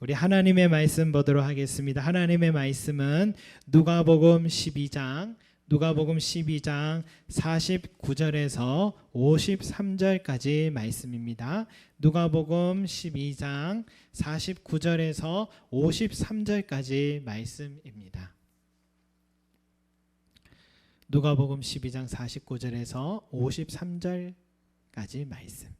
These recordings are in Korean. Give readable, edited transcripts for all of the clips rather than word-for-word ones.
우리 하나님의 말씀 보도록 하겠습니다. 하나님의 말씀은 누가복음 12장 49절에서 53절까지 말씀입니다. 누가복음 12장 49절에서 53절까지 말씀입니다. 누가복음 12장 49절에서 53절까지 말씀.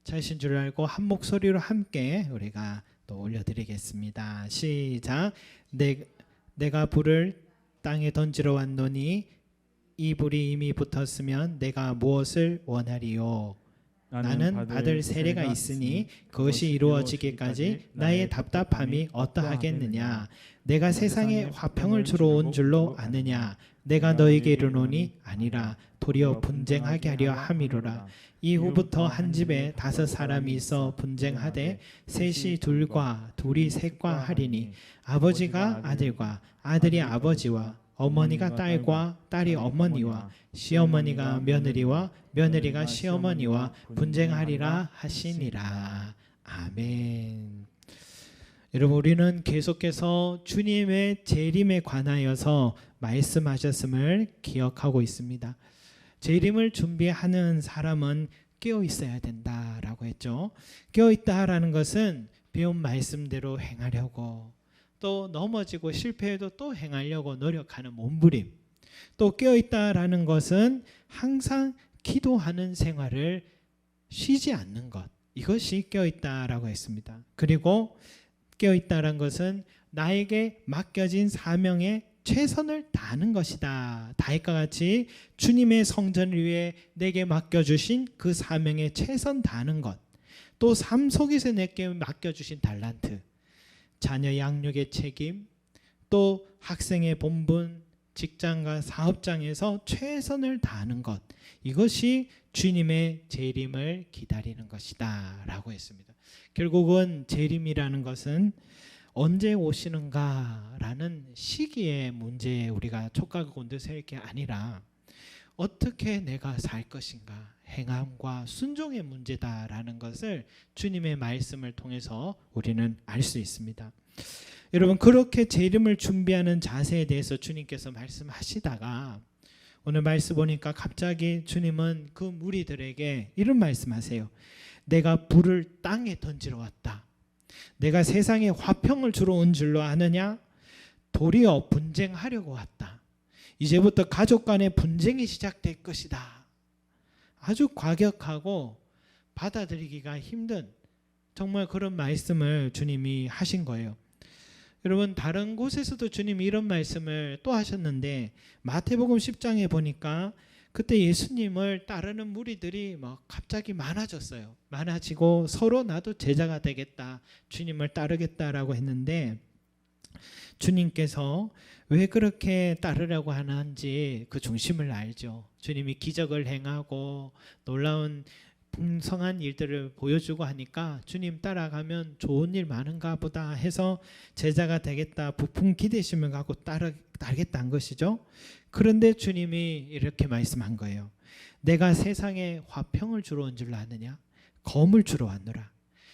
잘신 줄 알고 한 목소리로 함께 우리가 또 올려드리겠습니다. 시작. 내가 불을 땅에 던지러 왔노니 이 불이 이미 붙었으면 내가 무엇을 원하리요? 나는 받을 세례가 있으니 그것이 이루어지기까지 나의 답답함이 어떠하겠느냐? 내가 세상에 화평을 주러 온 줄로 아느냐? 내가 너에게 이르노니 아니라 도리어 분쟁하게 하려 함이로라. 이후부터 한 집에 5 사람이 있어 분쟁하되 셋이 둘과 둘이 셋과 하리니 아버지가 아들과 아들이 아버지와 어머니가 딸과 딸이 어머니와 시어머니가 며느리와 며느리가 시어머니와 분쟁하리라 하시니라. 아멘. 여러분, 우리는 계속해서 주님의 재림에 관하여서 말씀하셨음을 기억하고 있습니다. 재림을 준비하는 사람은 깨어 있어야 된다라고 했죠. 깨어 있다라는 것은 배운 말씀대로 행하려고, 또 넘어지고 실패해도 또 행하려고 노력하는 몸부림. 또 깨어 있다라는 것은 항상 기도하는 생활을 쉬지 않는 것. 이것이 깨어 있다라고 했습니다. 그리고 깨어 있다라는 것은 나에게 맡겨진 사명에 최선을 다하는 것이다. 다윗과 같이 주님의 성전을 위해 내게 맡겨주신 그 사명에 최선 다하는 것, 또 삶 속에서 내게 맡겨주신 달란트, 자녀 양육의 책임, 또 학생의 본분, 직장과 사업장에서 최선을 다하는 것, 이것이 주님의 재림을 기다리는 것이다 라고 했습니다. 결국은 재림이라는 것은 언제 오시는가라는 시기의 문제에 우리가 촉각을 곤두세울 게 아니라 어떻게 내가 살 것인가, 행함과 순종의 문제다라는 것을 주님의 말씀을 통해서 우리는 알 수 있습니다. 여러분, 그렇게 재림을 준비하는 자세에 대해서 주님께서 말씀하시다가 오늘 말씀 보니까 갑자기 주님은 그 무리들에게 이런 말씀하세요. 내가 불을 땅에 던지러 왔다. 내가 세상에 화평을 주러 온 줄로 아느냐? 도리어 분쟁하려고 왔다. 이제부터 가족 간의 분쟁이 시작될 것이다. 아주 과격하고 받아들이기가 힘든 정말 그런 말씀을 주님이 하신 거예요. 여러분, 다른 곳에서도 주님이 이런 말씀을 또 하셨는데 마태복음 10장에 보니까 그때 예수님을 따르는 무리들이 막 갑자기 많아졌어요. 많아지고 서로 나도 제자가 되겠다, 주님을 따르겠다라고 했는데 주님께서 왜 그렇게 따르려고 하는지 그 중심을 알죠. 주님이 기적을 행하고 놀라운 풍성한 일들을 보여주고 하니까 주님 따라가면 좋은 일 많은가 보다 해서 제자가 되겠다, 부푼 기대심을 갖고 따르겠다 한 것이죠. 그런데 주님이 이렇게 말씀한 거예요. 내가 세상에 화평을 주러 온 줄 아느냐? 검을 주러 왔노라.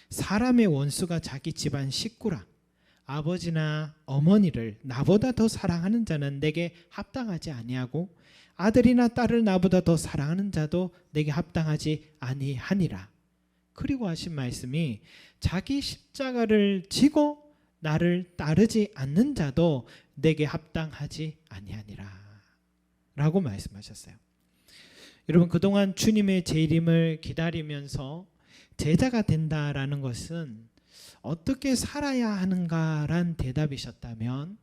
사람의 원수가 자기 집안 식구라. 아버지나 어머니를 나보다 더 사랑하는 자는 내게 합당하지 아니하고 아들이나 딸을 나보다 더 사랑하는 자도 내게 합당하지 아니하니라. 그리고 하신 말씀이 자기 십자가를 지고 나를 따르지 않는 자도 내게 합당하지 아니하니라 라고 말씀하셨어요. 여러분, 그동안 주님의 재림을 기다리면서 제자가 된다라는 것은 어떻게 살아야 하는가란 대답이셨다면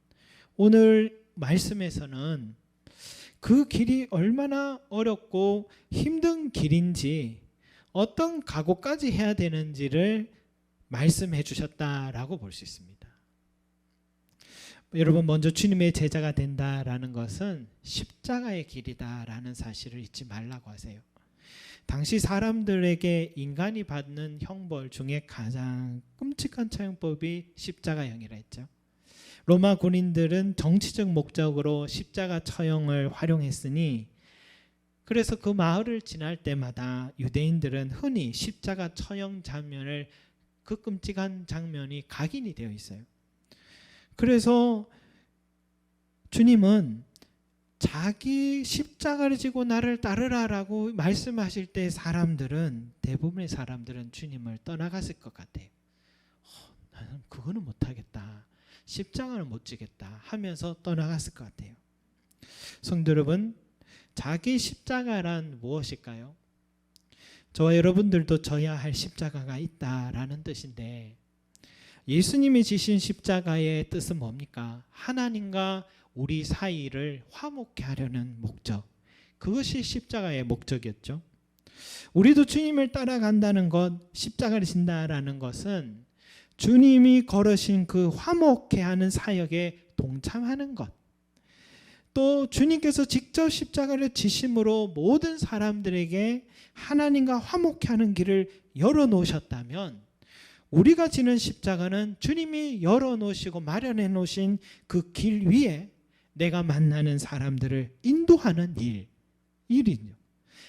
오늘 말씀에서는 그 길이 얼마나 어렵고 힘든 길인지, 어떤 각오까지 해야 되는지를 말씀해 주셨다라고 볼 수 있습니다. 여러분, 먼저 주님의 제자가 된다라는 것은 십자가의 길이다라는 사실을 잊지 말라고 하세요. 당시 사람들에게 인간이 받는 형벌 중에 가장 끔찍한 처형법이 십자가형이라 했죠. 로마 군인들은 정치적 목적으로 십자가 처형을 활용했으니 그래서 그 마을을 지날 때마다 유대인들은 흔히 십자가 처형 장면을, 그 끔찍한 장면이 각인이 되어 있어요. 그래서 주님은 자기 십자가를 지고 나를 따르라라고 말씀하실 때 대부분의 사람들은 주님을 떠나갔을 것 같아요. 나는 그거는 못하겠다, 십자가는 못 지겠다 하면서 떠나갔을 것 같아요. 성도 여러분, 자기 십자가란 무엇일까요? 저와 여러분들도 져야 할 십자가가 있다라는 뜻인데, 예수님이 지신 십자가의 뜻은 뭡니까? 하나님과 우리 사이를 화목케 하려는 목적, 그것이 십자가의 목적이었죠. 우리도 주님을 따라간다는 것, 십자가를 진다라는 것은 주님이 걸으신 그 화목케 하는 사역에 동참하는 것, 또 주님께서 직접 십자가를 지심으로 모든 사람들에게 하나님과 화목케 하는 길을 열어놓으셨다면, 우리가 지는 십자가는 주님이 열어놓으시고 마련해 놓으신 그 길 위에 내가 만나는 사람들을 인도하는 일이죠.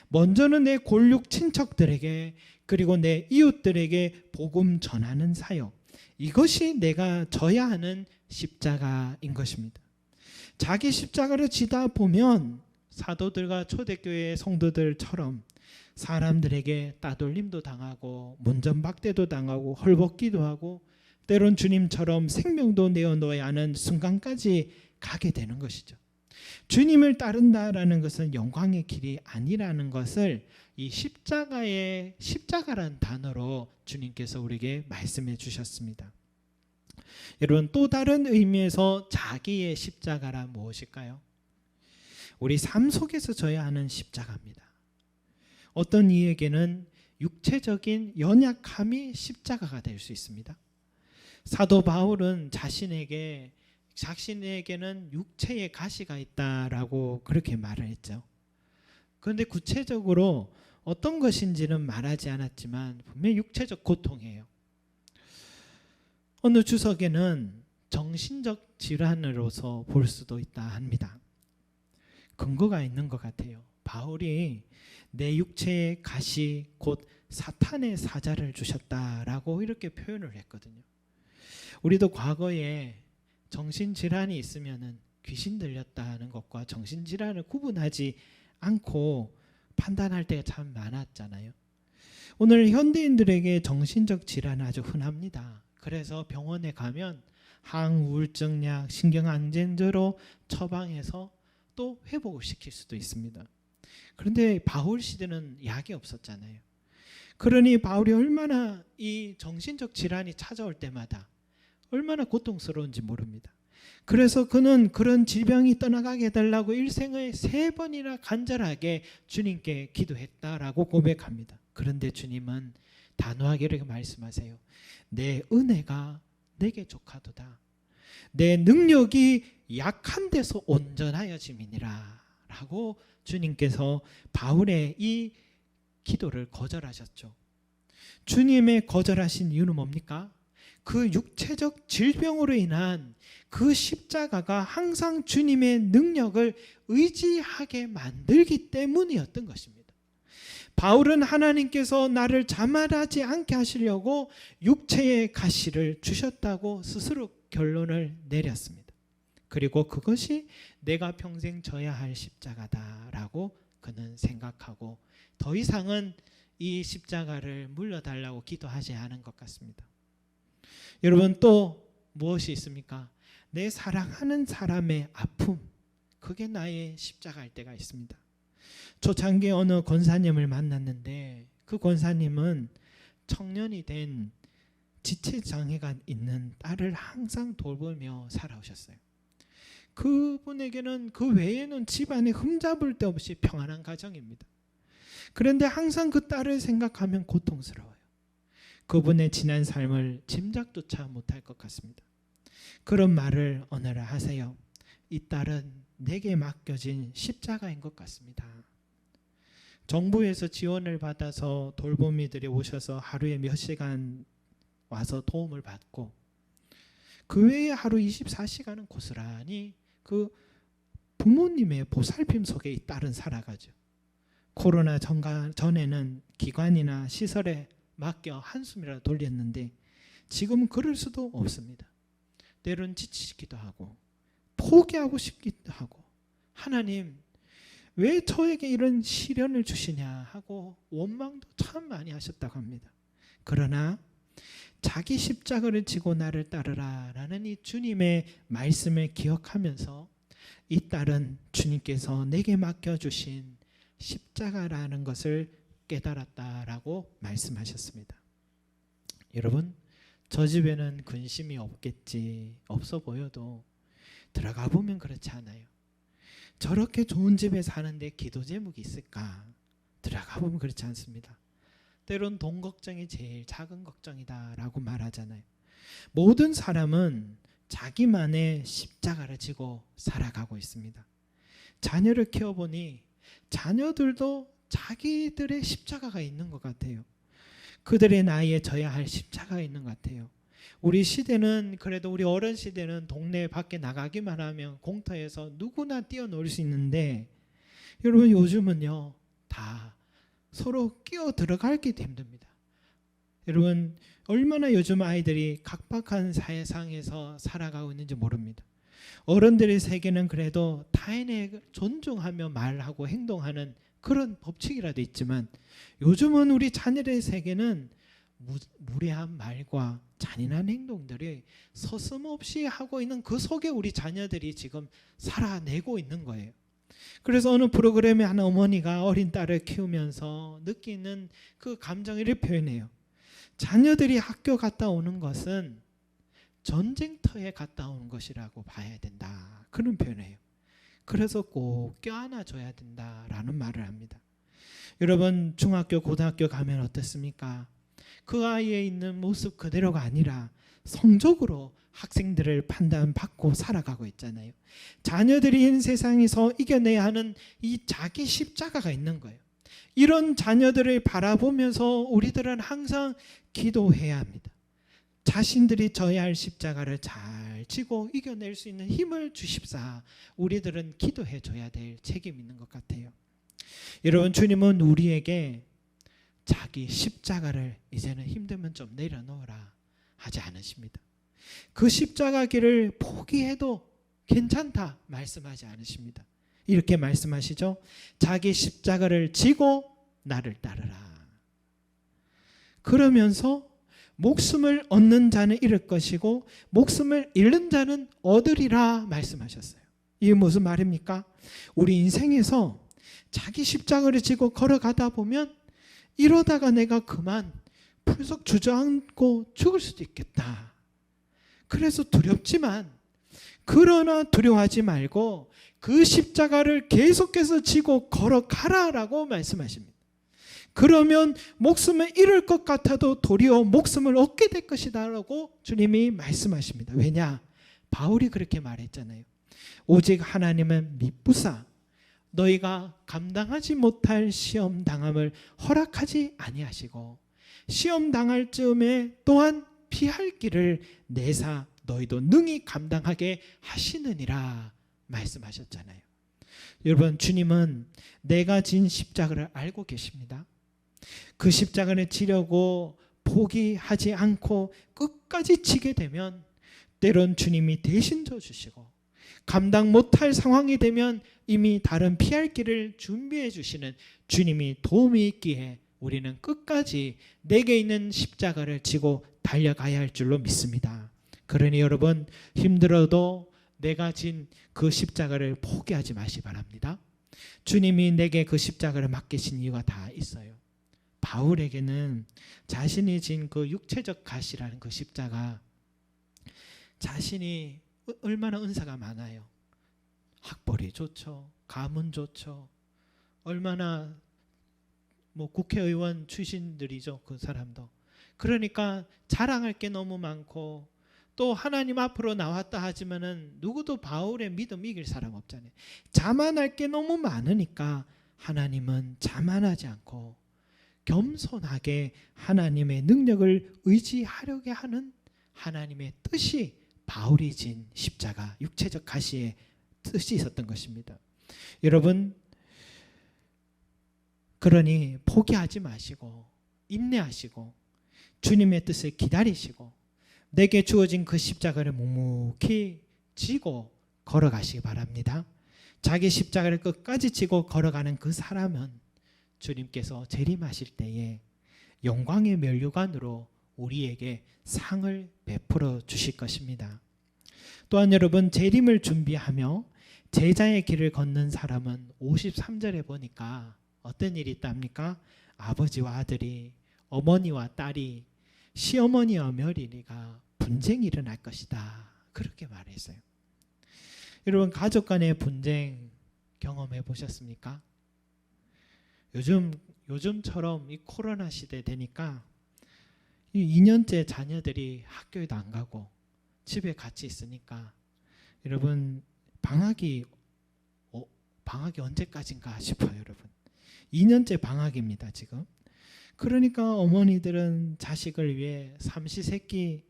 먼저는 내 골육 친척들에게, 그리고 내 이웃들에게 복음 전하는 사역, 이것이 내가 져야 하는 십자가인 것입니다. 자기 십자가를 지다 보면 사도들과 초대교회 성도들처럼 사람들에게 따돌림도 당하고 문전박대도 당하고 헐벗기도 하고, 때론 주님처럼 생명도 내어놓아야 하는 순간까지 가게 되는 것이죠. 주님을 따른다라는 것은 영광의 길이 아니라는 것을 이 십자가란 단어로 주님께서 우리에게 말씀해 주셨습니다. 여러분, 또 다른 의미에서 자기의 십자가란 무엇일까요? 우리 삶 속에서 져야 하는 십자가입니다. 어떤 이에게는 육체적인 연약함이 십자가가 될 수 있습니다. 사도 바울은 자신에게는 육체의 가시가 있다라고 그렇게 말을 했죠. 그런데 구체적으로 어떤 것인지는 말하지 않았지만 분명히 육체적 고통이에요. 어느 주석에는 정신적 질환으로서 볼 수도 있다 합니다. 근거가 있는 것 같아요. 바울이 내 육체의 가시 곧 사탄의 사자를 주셨다라고 이렇게 표현을 했거든요. 우리도 과거에 정신질환이 있으면 귀신 들렸다는 것과 정신질환을 구분하지 않고 판단할 때가 참 많았잖아요. 오늘 현대인들에게 정신적 질환은 아주 흔합니다. 그래서 병원에 가면 항우울증약, 신경안정제로 처방해서 또 회복을 시킬 수도 있습니다. 그런데 바울 시대는 약이 없었잖아요. 그러니 바울이 얼마나 이 정신적 질환이 찾아올 때마다 얼마나 고통스러운지 모릅니다. 그래서 그는 그런 질병이 떠나가게 해달라고 일생에 3번이나 간절하게 주님께 기도했다라고 고백합니다. 그런데 주님은 단호하게 이렇게 말씀하세요. 내 은혜가 내게 족하도다. 내 능력이 약한 데서 온전하여짐이니라 라고 주님께서 바울의 이 기도를 거절하셨죠. 주님의 거절하신 이유는 뭡니까? 그 육체적 질병으로 인한 그 십자가가 항상 주님의 능력을 의지하게 만들기 때문이었던 것입니다. 바울은 하나님께서 나를 자만하지 않게 하시려고 육체의 가시를 주셨다고 스스로 결론을 내렸습니다. 그리고 그것이 내가 평생 져야 할 십자가다라고 그는 생각하고 더 이상은 이 십자가를 물려달라고 기도하지 않은 것 같습니다. 여러분, 또 무엇이 있습니까? 내 사랑하는 사람의 아픔, 그게 나의 십자가일 때가 있습니다. 초창기에 어느 권사님을 만났는데 그 권사님은 청년이 된 지체장애가 있는 딸을 항상 돌보며 살아오셨어요. 그분에게는 그 외에는 집안에 흠잡을 데 없이 평안한 가정입니다. 그런데 항상 그 딸을 생각하면 고통스러워요. 그분의 지난 삶을 짐작조차 못할 것 같습니다. 그런 말을 어느 날 하세요. 이 딸은 내게 맡겨진 십자가인 것 같습니다. 정부에서 지원을 받아서 돌보미들이 오셔서 하루에 몇 시간 와서 도움을 받고 그 외에 하루 24시간은 고스란히 그 부모님의 보살핌 속에 이 딸은 살아가죠. 코로나 전에는 기관이나 시설에 맡겨 한숨이라도 돌렸는데 지금은 그럴 수도 없습니다. 때로는 지치기도 하고 포기하고 싶기도 하고, 하나님 왜 저에게 이런 시련을 주시냐 하고 원망도 참 많이 하셨다고 합니다. 그러나 자기 십자가를 지고 나를 따르라 라는 이 주님의 말씀을 기억하면서 이 딸은 주님께서 내게 맡겨주신 십자가라는 것을 깨달았다라고 말씀하셨습니다. 여러분, 저 집에는 근심이 없어 보여도 들어가 보면 그렇지 않아요. 저렇게 좋은 집에 사는데 기도 제목이 있을까? 들어가 보면 그렇지 않습니다. 때론 돈 걱정이 제일 작은 걱정이다라고 말하잖아요. 모든 사람은 자기만의 십자가를 지고 살아가고 있습니다. 자녀를 키워보니 자녀들도 자기들의 십자가가 있는 것 같아요. 그들의 나이에 져야 할 십자가가 있는 것 같아요. 우리 시대는, 그래도 우리 어른 시대는 동네 밖에 나가기만 하면 공터에서 누구나 뛰어놀 수 있는데, 여러분 요즘은요 다 서로 끼어 들어가기도 힘듭니다. 여러분 얼마나 요즘 아이들이 각박한 세상에서 살아가고 있는지 모릅니다. 어른들의 세계는 그래도 타인을 존중하며 말하고 행동하는 그런 법칙이라도 있지만, 요즘은 우리 자녀의 세계는 무례한 말과 잔인한 행동들이 서슴없이 하고 있는 그 속에 우리 자녀들이 지금 살아내고 있는 거예요. 그래서 어느 프로그램에 한 어머니가 어린 딸을 키우면서 느끼는 그 감정을 표현해요. 자녀들이 학교 갔다 오는 것은 전쟁터에 갔다 오는 것이라고 봐야 된다, 그런 표현이에요. 그래서 꼭 껴안아줘야 된다라는 말을 합니다. 여러분 중학교 고등학교 가면 어떻습니까? 그 아이의 있는 모습 그대로가 아니라 성적으로 학생들을 판단받고 살아가고 있잖아요. 자녀들이 이 세상에서 이겨내야 하는 이 자기 십자가가 있는 거예요. 이런 자녀들을 바라보면서 우리들은 항상 기도해야 합니다. 자신들이 져야 할 십자가를 잘 지고 이겨낼 수 있는 힘을 주십사. 우리들은 기도해 줘야 될 책임이 있는 것 같아요. 여러분 주님은 우리에게 자기 십자가를 이제는 힘들면 좀 내려놓으라 하지 않으십니다. 그 십자가 길을 포기해도 괜찮다 말씀하지 않으십니다. 이렇게 말씀하시죠. 자기 십자가를 지고 나를 따르라. 그러면서 목숨을 얻는 자는 잃을 것이고 목숨을 잃는 자는 얻으리라 말씀하셨어요. 이게 무슨 말입니까? 우리 인생에서 자기 십자가를 지고 걸어가다 보면 이러다가 내가 그만 풀썩 주저앉고 죽을 수도 있겠다. 그래서 두렵지만, 그러나 두려워하지 말고 그 십자가를 계속해서 지고 걸어가라라고 말씀하십니다. 그러면 목숨을 잃을 것 같아도 도리어 목숨을 얻게 될 것이다 라고 주님이 말씀하십니다. 왜냐? 바울이 그렇게 말했잖아요. 오직 하나님은 미쁘사 너희가 감당하지 못할 시험 당함을 허락하지 아니하시고 시험 당할 즈음에 또한 피할 길을 내사 너희도 능히 감당하게 하시느니라 말씀하셨잖아요. 여러분 주님은 내가 진 십자가를 알고 계십니다. 그 십자가를 지려고 포기하지 않고 끝까지 지게 되면 때론 주님이 대신 져주시고, 감당 못할 상황이 되면 이미 다른 피할 길을 준비해 주시는 주님이 도움이 있기에 우리는 끝까지 내게 있는 십자가를 지고 달려가야 할 줄로 믿습니다. 그러니 여러분 힘들어도 내가 진 그 십자가를 포기하지 마시기 바랍니다. 주님이 내게 그 십자가를 맡기신 이유가 다 있어요. 바울에게는 자신이 진 그 육체적 가시라는 그 십자가, 자신이 얼마나 은사가 많아요. 학벌이 좋죠. 가문 좋죠. 얼마나 국회의원 출신들이죠. 그 사람도. 그러니까 자랑할 게 너무 많고, 또 하나님 앞으로 나왔다 하지만은 누구도 바울의 믿음 이길 사람 없잖아요. 자만할 게 너무 많으니까 하나님은 자만하지 않고 겸손하게 하나님의 능력을 의지하려게 하는 하나님의 뜻이 바울이 진 십자가, 육체적 가시의 뜻이 있었던 것입니다. 여러분 그러니 포기하지 마시고 인내하시고 주님의 뜻을 기다리시고 내게 주어진 그 십자가를 묵묵히 지고 걸어가시기 바랍니다. 자기 십자가를 끝까지 지고 걸어가는 그 사람은 주님께서 재림하실 때에 영광의 면류관으로 우리에게 상을 베풀어 주실 것입니다. 또한 여러분, 재림을 준비하며 제자의 길을 걷는 사람은 53절에 보니까 어떤 일이 있답니까? 아버지와 아들이, 어머니와 딸이, 시어머니와 며느리가 분쟁이 일어날 것이다, 그렇게 말했어요. 여러분, 가족 간의 분쟁 경험해 보셨습니까? 요즘처럼 이 코로나 시대 되니까 2년째 자녀들이 학교에도 안 가고 집에 같이 있으니까 여러분, 방학이 언제까지인가 싶어요. 여러분, 2년째 방학입니다 지금. 그러니까 어머니들은 자식을 위해 삼시세끼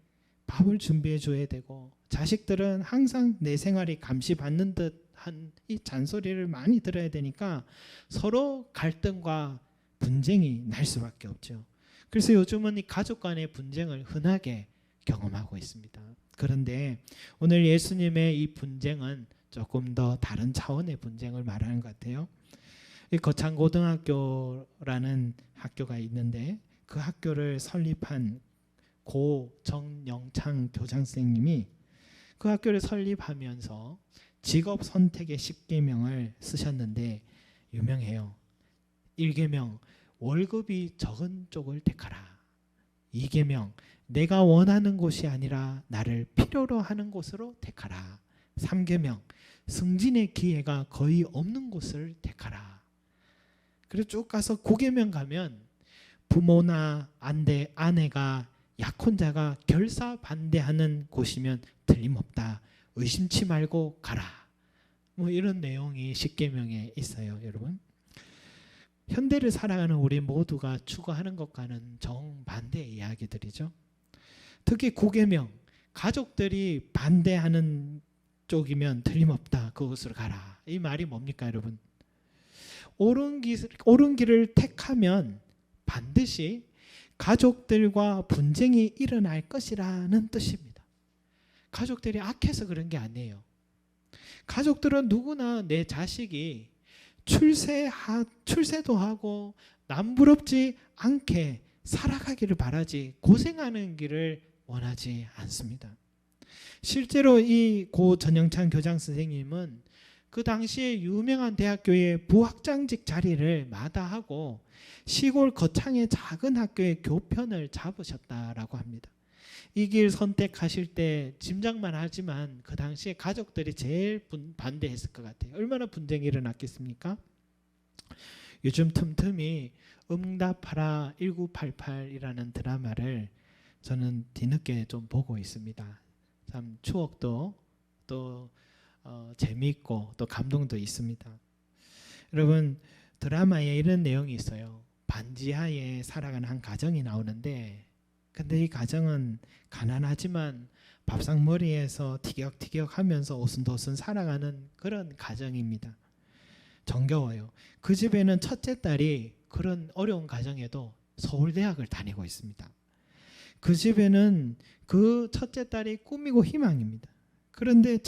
밥을 준비해 줘야 되고, 자식들은 항상 내 생활이 감시받는 듯한 이 잔소리를 많이 들어야 되니까 서로 갈등과 분쟁이 날 수밖에 없죠. 그래서 요즘은 이 가족 간의 분쟁을 흔하게 경험하고 있습니다. 그런데 오늘 예수님의 이 분쟁은 조금 더 다른 차원의 분쟁을 말하는 것 같아요. 이 거창고등학교라는 학교가 있는데 그 학교를 설립한 고 정영창 교장 선생님이 그 학교를 설립하면서 직업 선택의 10계명을 쓰셨는데 유명해요. 1계명, 월급이 적은 쪽을 택하라. 2계명, 내가 원하는 곳이 아니라 나를 필요로 하는 곳으로 택하라. 3계명, 승진의 기회가 거의 없는 곳을 택하라. 그리고 쭉 가서 9계명 가면 부모나 아내가 약혼자가 결사 반대하는 곳이면 틀림없다. 의심치 말고 가라. 뭐 이런 내용이 10계명에 있어요. 여러분, 현대를 살아가는 우리 모두가 추구하는 것과는 정반대의 이야기들이죠. 특히 9계명, 가족들이 반대하는 쪽이면 틀림없다. 그곳으로 가라. 이 말이 뭡니까 여러분? 옳은 길을 택하면 반드시 가족들과 분쟁이 일어날 것이라는 뜻입니다. 가족들이 악해서 그런 게 아니에요. 가족들은 누구나 내 자식이 출세도 하고 남부럽지 않게 살아가기를 바라지 고생하는 길을 원하지 않습니다. 실제로 이 고 전영찬 교장 선생님은 그 당시에 유명한 대학교의 부학장직 자리를 마다하고 시골 거창의 작은 학교의 교편을 잡으셨다라고 합니다. 이 길 선택하실 때 짐작만 하지만 그 당시에 가족들이 제일 반대했을 것 같아요. 얼마나 분쟁이 일어났겠습니까? 요즘 틈틈이 응답하라 1988이라는 드라마를 저는 뒤늦게 좀 보고 있습니다. 참 추억도 또 재미있고 또 감동도 있습니다. 여러분, 드라마에 이런 내용이 있어요. 반지하에 살아가는 한 가정이 나오는데, 근데 이 가정은 가난하지만 밥상머리에서 티격태격 하면서 오순도순 살아가는 그런 가정입니다. 정겨워요. 그 집에는 첫째 딸이 그런 어려운 가정에도 서울대학을 다니고 있습니다. 그 집에는 그 첫째 딸이 꿈이고 희망입니다. 그런데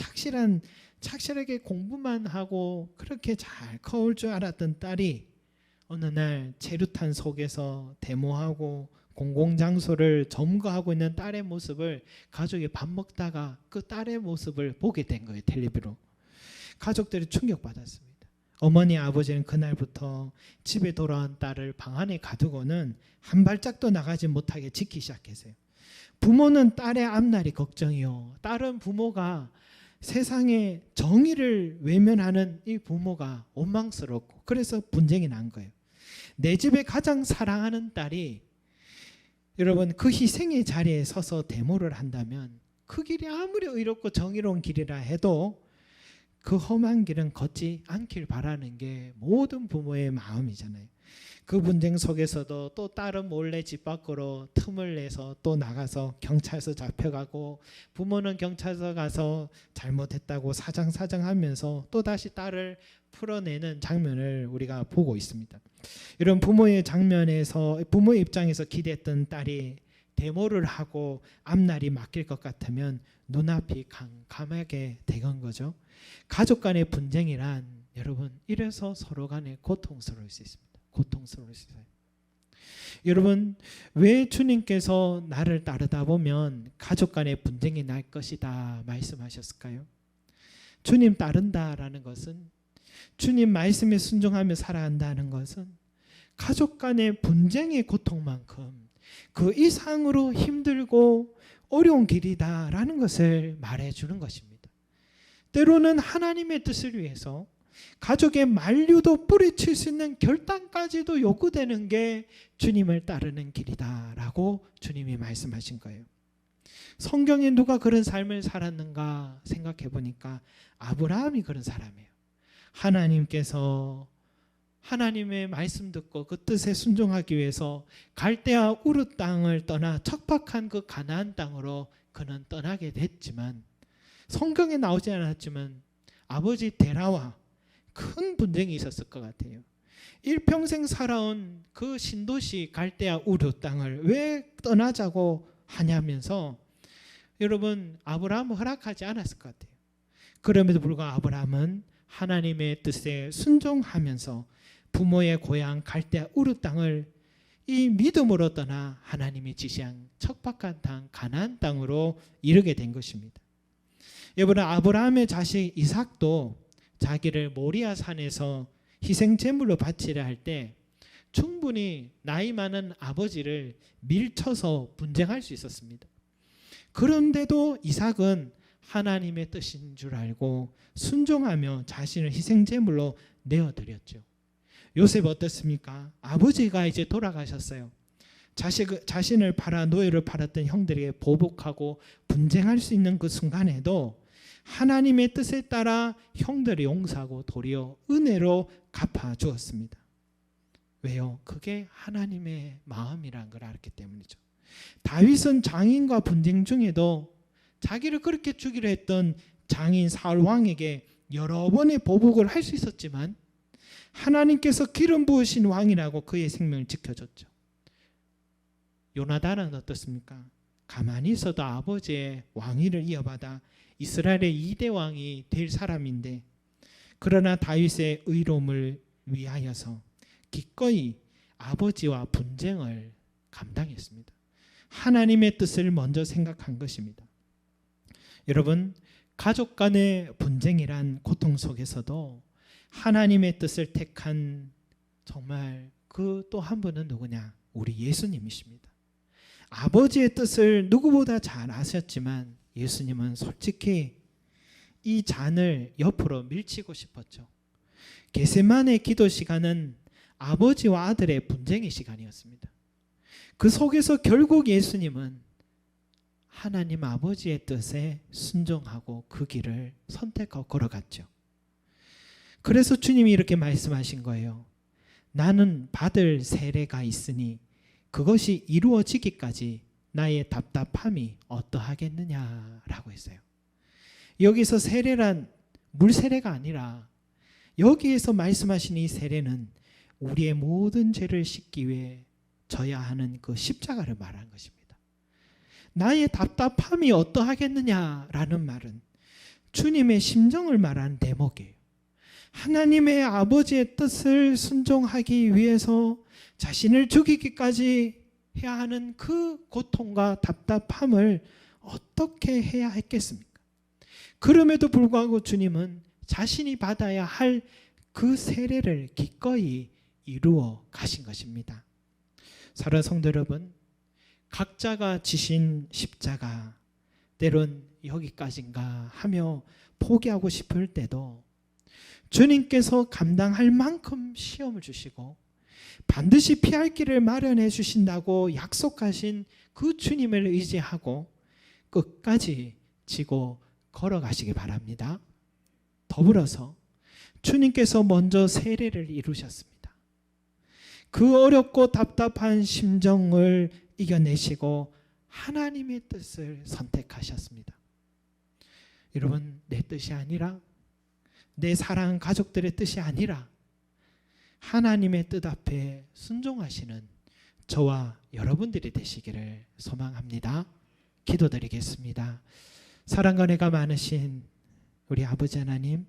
착실하게 공부만 하고 그렇게 잘 커올 줄 알았던 딸이 어느 날 체류탄 속에서 데모하고 공공장소를 점거하고 있는 딸의 모습을, 가족이 밥 먹다가 그 딸의 모습을 보게 된 거예요. 텔레비로. 가족들이 충격받았습니다. 어머니 아버지는 그날부터 집에 돌아온 딸을 방 안에 가두고는 한 발짝도 나가지 못하게 지키기 시작했어요. 부모는 딸의 앞날이 걱정이요, 딸은 부모가 세상의 정의를 외면하는 이 부모가 원망스럽고, 그래서 분쟁이 난 거예요. 내 집에 가장 사랑하는 딸이 여러분 그 희생의 자리에 서서 데모를 한다면 그 길이 아무리 의롭고 정의로운 길이라 해도 그 험한 길은 걷지 않길 바라는 게 모든 부모의 마음이잖아요. 그 분쟁 속에서도 또 딸은 몰래 집 밖으로 틈을 내서 또 나가서 경찰서 잡혀가고, 부모는 경찰서 가서 잘못했다고 사장하면서 또 다시 딸을 풀어내는 장면을 우리가 보고 있습니다. 이런 부모의 장면에서, 부모의 입장에서 기대했던 딸이 데모를 하고 앞날이 맡길 것 같으면 눈앞이 캄캄하게 되는 거죠. 가족 간의 분쟁이란 여러분, 이래서 서로 간에 고통스러울 수 있습니다. 고통스러울 수 있어요. 여러분, 왜 주님께서 나를 따르다 보면 가족 간의 분쟁이 날 것이다 말씀하셨을까요? 주님 따른다라는 것은, 주님 말씀에 순종하며 살아간다는 것은 가족 간의 분쟁의 고통만큼 그 이상으로 힘들고 어려운 길이다라는 것을 말해주는 것입니다. 때로는 하나님의 뜻을 위해서 가족의 만류도 뿌리칠 수 있는 결단까지도 요구되는 게 주님을 따르는 길이다라고 주님이 말씀하신 거예요. 성경에 누가 그런 삶을 살았는가 생각해 보니까 아브라함이 그런 사람이에요. 하나님께서 하나님의 말씀 듣고 그 뜻에 순종하기 위해서 갈대아 우르 땅을 떠나 척박한 그 가나안 땅으로 그는 떠나게 됐지만, 성경에 나오지 않았지만 아버지 데라와 큰 분쟁이 있었을 것 같아요. 일평생 살아온 그 신도시 갈대아 우르 땅을 왜 떠나자고 하냐면서, 여러분, 아브라함은 허락하지 않았을 것 같아요. 그럼에도 불구하고 아브라함은 하나님의 뜻에 순종하면서 부모의 고향 갈대아 우르 땅을 이 믿음으로 떠나 하나님이 지시한 척박한 땅 가나안 땅으로 이르게 된 것입니다. 여러분, 아브라함의 자식 이삭도 자기를 모리아 산에서 희생 제물로 바치려 할 때 충분히 나이 많은 아버지를 밀쳐서 분쟁할 수 있었습니다. 그런데도 이삭은 하나님의 뜻인 줄 알고 순종하며 자신을 희생 제물로 내어드렸죠. 요셉 어떻습니까? 아버지가 이제 돌아가셨어요. 자신을 팔아 노예를 팔았던 형들에게 보복하고 분쟁할 수 있는 그 순간에도 하나님의 뜻에 따라 형들을 용서하고 도리어 은혜로 갚아주었습니다. 왜요? 그게 하나님의 마음이라는 걸 알았기 때문이죠. 다윗은 장인과 분쟁 중에도 자기를 그렇게 죽이려 했던 장인 사울 왕에게 여러 번의 보복을 할 수 있었지만 하나님께서 기름 부으신 왕이라고 그의 생명을 지켜줬죠. 요나단은 어떻습니까? 가만히 있어도 아버지의 왕위를 이어받아 이스라엘의 2대 왕이 될 사람인데, 그러나 다윗의 의로움을 위하여서 기꺼이 아버지와 분쟁을 감당했습니다. 하나님의 뜻을 먼저 생각한 것입니다. 여러분, 가족 간의 분쟁이란 고통 속에서도 하나님의 뜻을 택한 정말 그 또 한 분은 누구냐? 우리 예수님이십니다. 아버지의 뜻을 누구보다 잘 아셨지만 예수님은 솔직히 이 잔을 옆으로 밀치고 싶었죠. 겟세마네 기도 시간은 아버지와 아들의 분쟁의 시간이었습니다. 그 속에서 결국 예수님은 하나님 아버지의 뜻에 순종하고 그 길을 선택하고 걸어갔죠. 그래서 주님이 이렇게 말씀하신 거예요. 나는 받을 세례가 있으니 그것이 이루어지기까지 나의 답답함이 어떠하겠느냐라고 했어요. 여기서 세례란 물 세례가 아니라 여기에서 말씀하신 이 세례는 우리의 모든 죄를 씻기 위해 져야 하는 그 십자가를 말하는 것입니다. 나의 답답함이 어떠하겠느냐라는 말은 주님의 심정을 말하는 대목이에요. 하나님의 아버지의 뜻을 순종하기 위해서 자신을 죽이기까지 해야 하는 그 고통과 답답함을 어떻게 해야 했겠습니까? 그럼에도 불구하고 주님은 자신이 받아야 할 그 세례를 기꺼이 이루어 가신 것입니다. 사랑하는 성도 여러분, 각자가 지신 십자가, 때론 여기까지인가 하며 포기하고 싶을 때도 주님께서 감당할 만큼 시험을 주시고 반드시 피할 길을 마련해 주신다고 약속하신 그 주님을 의지하고 끝까지 지고 걸어가시기 바랍니다. 더불어서 주님께서 먼저 세례를 이루셨습니다. 그 어렵고 답답한 심정을 이겨내시고 하나님의 뜻을 선택하셨습니다. 여러분, 내 뜻이 아니라, 내 사랑하는 가족들의 뜻이 아니라 하나님의 뜻 앞에 순종하시는 저와 여러분들이 되시기를 소망합니다. 기도드리겠습니다. 사랑과 은혜가 많으신 우리 아버지 하나님,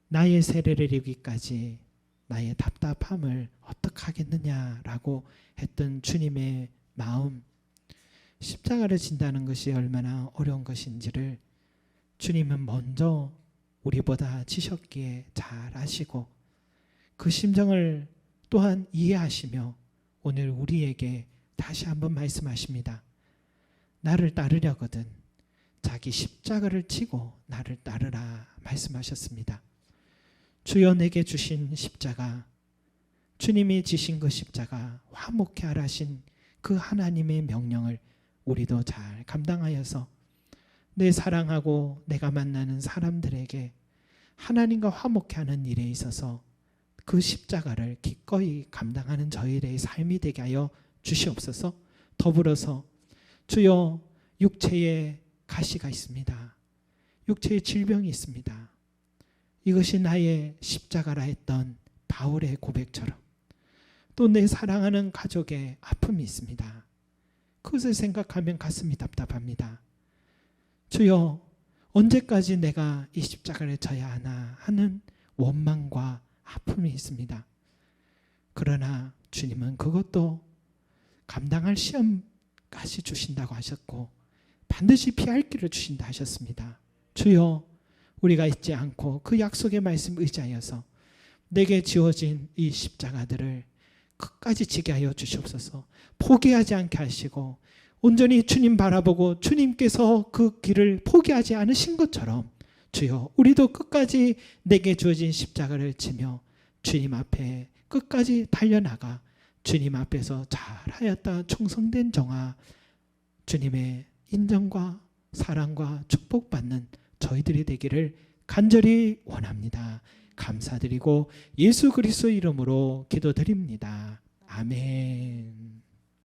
나의 세례를 이루기까지 나의 답답함을 어떻게 하겠느냐라고 했던 주님의 마음, 십자가를 진다는 것이 얼마나 어려운 것인지를 주님은 먼저 우리보다 지셨기에 잘 아시고 그 심정을 또한 이해하시며 오늘 우리에게 다시 한번 말씀하십니다. 나를 따르려거든 자기 십자가를 지고 나를 따르라 말씀하셨습니다. 주여 내게 주신 십자가, 주님이 지신 그 십자가, 화목케 하라 하신 그 하나님의 명령을 우리도 잘 감당하여서 내 사랑하고 내가 만나는 사람들에게 하나님과 화목케 하는 일에 있어서 그 십자가를 기꺼이 감당하는 저희의 삶이 되게 하여 주시옵소서. 더불어서 주여, 육체에 가시가 있습니다. 육체에 질병이 있습니다. 이것이 나의 십자가라 했던 바울의 고백처럼 또 내 사랑하는 가족의 아픔이 있습니다. 그것을 생각하면 가슴이 답답합니다. 주여, 언제까지 내가 이 십자가를 져야 하나 하는 원망과 아픔이 있습니다. 그러나 주님은 그것도 감당할 시험까지 주신다고 하셨고 반드시 피할 길을 주신다 하셨습니다. 주여, 우리가 잊지 않고 그 약속의 말씀 의지하여서 내게 지어진 이 십자가들을 끝까지 지게 하여 주시옵소서. 포기하지 않게 하시고 온전히 주님 바라보고 주님께서 그 길을 포기하지 않으신 것처럼 주여, 우리도 끝까지 내게 주어진 십자가를 지며 주님 앞에 끝까지 달려나가 주님 앞에서 잘하였다 충성된 정아, 주님의 인정과 사랑과 축복받는 저희들이 되기를 간절히 원합니다. 감사드리고 예수 그리스도 이름으로 기도드립니다. 아멘.